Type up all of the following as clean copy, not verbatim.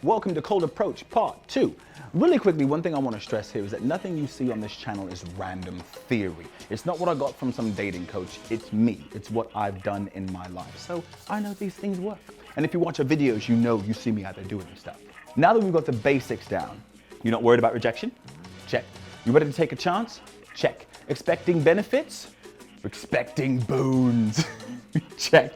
Welcome to Cold Approach Part 2. Really quickly, one thing I want to stress here is that nothing you see on this channel is random theory. It's not what I got from some dating coach, it's me. It's what I've done in my life. So I know these things work. And if you watch our videos, you see me out there doing this stuff. Now that we've got the basics down, you're not worried about rejection? Check. You ready to take a chance? Check. Expecting benefits? Expecting boons? Check.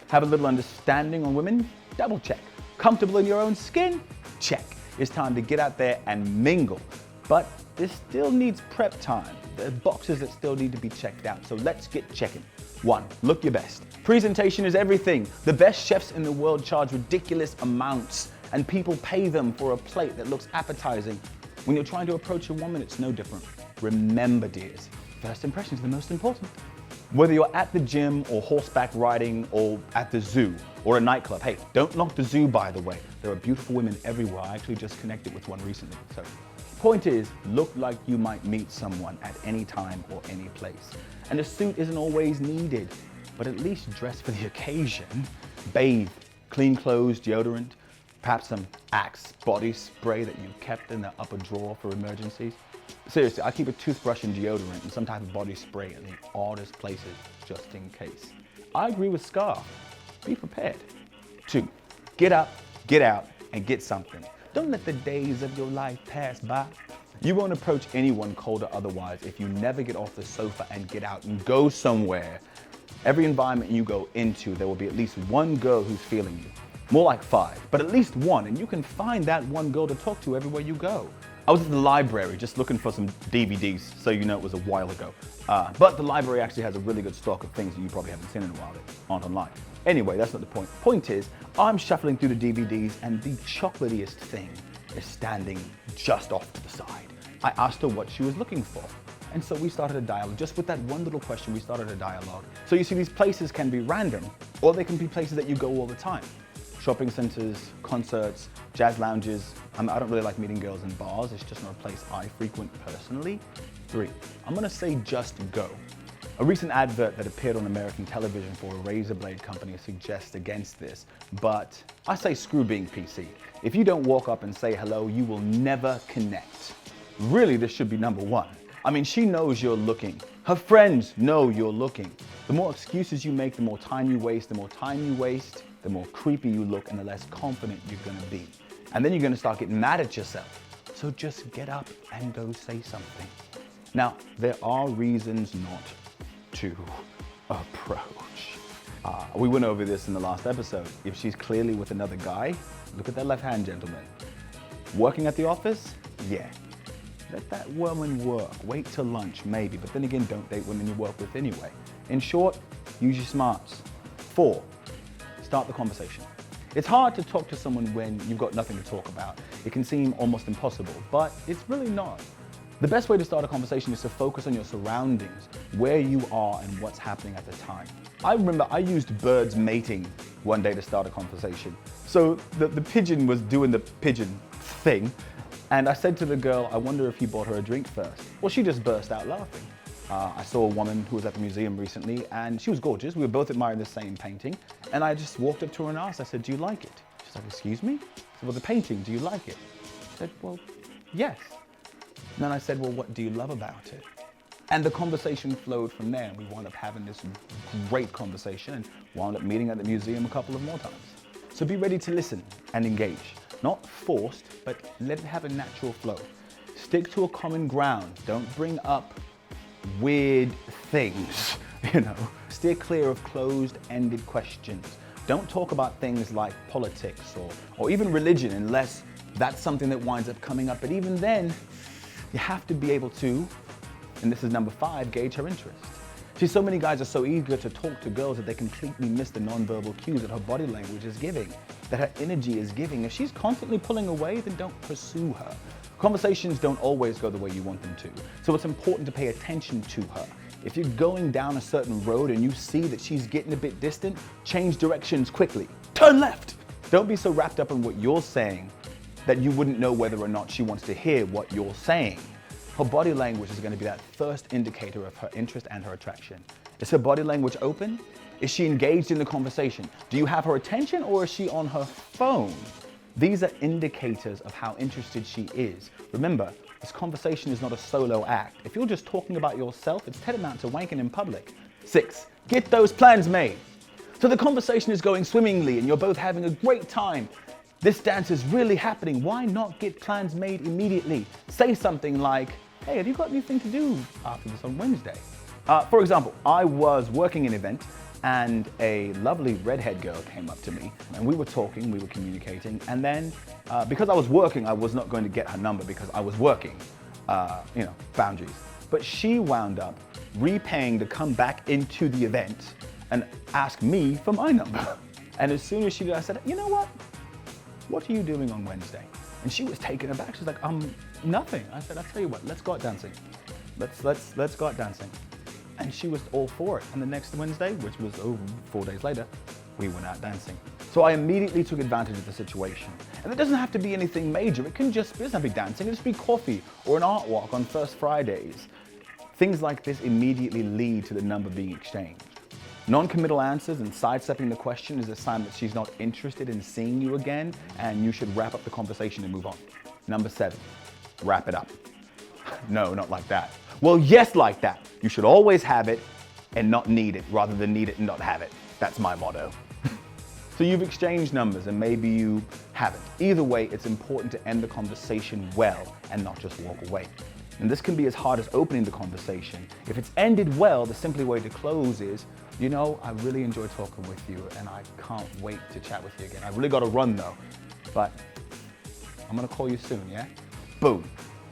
Have a little understanding on women? Double check. Comfortable in your own skin? Check. It's time to get out there and mingle. But this still needs prep time. There are boxes that still need to be checked out. So let's get checking. 1, look your best. Presentation is everything. The best chefs in the world charge ridiculous amounts, and people pay them for a plate that looks appetizing. When you're trying to approach a woman, it's no different. Remember, dears, first impressions are the most important. Whether you're at the gym or horseback riding or at the zoo or a nightclub, hey, don't knock the zoo, by the way. There are beautiful women everywhere. I actually just connected with one recently. So, point is, look like you might meet someone at any time or any place. And a suit isn't always needed, but at least dress for the occasion. Bathe, clean clothes, deodorant, perhaps some Axe body spray that you kept in the upper drawer for emergencies. Seriously, I keep a toothbrush and deodorant and some type of body spray in the oddest places, just in case. I agree with Scar. Be prepared. 2, get up, get out, and get something. Don't let the days of your life pass by. You won't approach anyone cold or otherwise if you never get off the sofa and get out and go somewhere. Every environment you go into, there will be at least one girl who's feeling you. More like 5, but at least one, and you can find that one girl to talk to everywhere you go. I was at the library just looking for some DVDs, so you know it was a while ago. But the library actually has a really good stock of things that you probably haven't seen in a while that aren't online. Anyway, that's not the point. Point is, I'm shuffling through the DVDs and the chocolatiest thing is standing just off to the side. I asked her what she was looking for. And so we started a dialogue. Just with that one little question, we started a dialogue. So you see, these places can be random, or they can be places that you go all the time. Shopping centers, concerts, jazz lounges. I don't really like meeting girls in bars. It's just not a place I frequent personally. 3, I'm gonna say just go. A recent advert that appeared on American television for a razor blade company suggests against this, but I say screw being PC. If you don't walk up and say hello, you will never connect. Really, this should be number 1. I mean, she knows you're looking. Her friends know you're looking. The more excuses you make, the more time you waste. The more time you waste, the more creepy you look and the less confident you're gonna be. And then you're gonna start getting mad at yourself. So just get up and go say something. Now, there are reasons not to approach. We went over this in the last episode. If she's clearly with another guy, look at that left hand, gentlemen. Working at the office? Yeah. Let that woman work. Wait till lunch, maybe. But then again, don't date women you work with anyway. In short, use your smarts. 4, start the conversation. It's hard to talk to someone when you've got nothing to talk about. It can seem almost impossible, but it's really not. The best way to start a conversation is to focus on your surroundings, where you are and what's happening at the time. I remember I used birds mating one day to start a conversation. So the pigeon was doing the pigeon thing, and I said to the girl, I wonder if he bought her a drink first. Well, she just burst out laughing. I saw a woman who was at the museum recently, and she was gorgeous. We were both admiring the same painting, and I just walked up to her and asked, I said, do you like it? She's like, excuse me? I said, well, the painting, do you like it? She said, well, yes. And then I said, well, what do you love about it? And the conversation flowed from there, and we wound up having this great conversation and wound up meeting at the museum a couple of more times. So be ready to listen and engage. Not forced, but let it have a natural flow. Stick to a common ground. Don't bring up weird things, Steer clear of closed-ended questions. Don't talk about things like politics or even religion unless that's something that winds up coming up. But even then, you have to be able to, and this is number 5, gauge her interest. See, so many guys are so eager to talk to girls that they completely miss the nonverbal cues that her body language is giving, that her energy is giving. If she's constantly pulling away, then don't pursue her. Conversations don't always go the way you want them to, so it's important to pay attention to her. If you're going down a certain road and you see that she's getting a bit distant, change directions quickly. Turn left! Don't be so wrapped up in what you're saying that you wouldn't know whether or not she wants to hear what you're saying. Her body language is going to be that first indicator of her interest and her attraction. Is her body language open? Is she engaged in the conversation? Do you have her attention, or is she on her phone? These are indicators of how interested she is. Remember, this conversation is not a solo act. If you're just talking about yourself, it's tantamount to wanking in public. 6, get those plans made. So the conversation is going swimmingly and you're both having a great time. This dance is really happening. Why not get plans made immediately? Say something like, hey, have you got anything to do after this on Wednesday? For example, I was working an event and a lovely redhead girl came up to me and we were talking, we were communicating, and then because I was working, I was not going to get her number because I was working, boundaries. But she wound up repaying to come back into the event and ask me for my number. And as soon as she did, I said, you know what are you doing on Wednesday? And she was taken aback. She's like, nothing. I said, I'll tell you what, let's go out dancing. Let's go out dancing. And she was all for it. And the next Wednesday, which was 4 days later, we went out dancing. So I immediately took advantage of the situation. And it doesn't have to be anything major. It doesn't have to be dancing, it just be coffee or an art walk on First Fridays. Things like this immediately lead to the number being exchanged. Non-committal answers and sidestepping the question is a sign that she's not interested in seeing you again, and you should wrap up the conversation and move on. Number 7, wrap it up. No, not like that. Well, yes, like that. You should always have it and not need it, rather than need it and not have it. That's my motto. So you've exchanged numbers and maybe you haven't. Either way, it's important to end the conversation well and not just walk away. And this can be as hard as opening the conversation. If it's ended well, the simply way to close is, I really enjoyed talking with you and I can't wait to chat with you again. I really got to run though, but I'm gonna call you soon, yeah? Boom,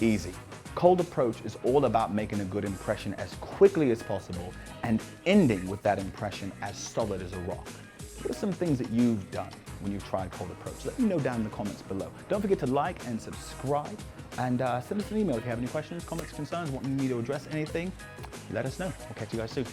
easy. Cold approach is all about making a good impression as quickly as possible and ending with that impression as solid as a rock. What are some things that you've done when you've tried cold approach? Let me know down in the comments below. Don't forget to like and subscribe, and send us an email if you have any questions, comments, concerns, want me to address anything. Let us know. We'll catch you guys soon.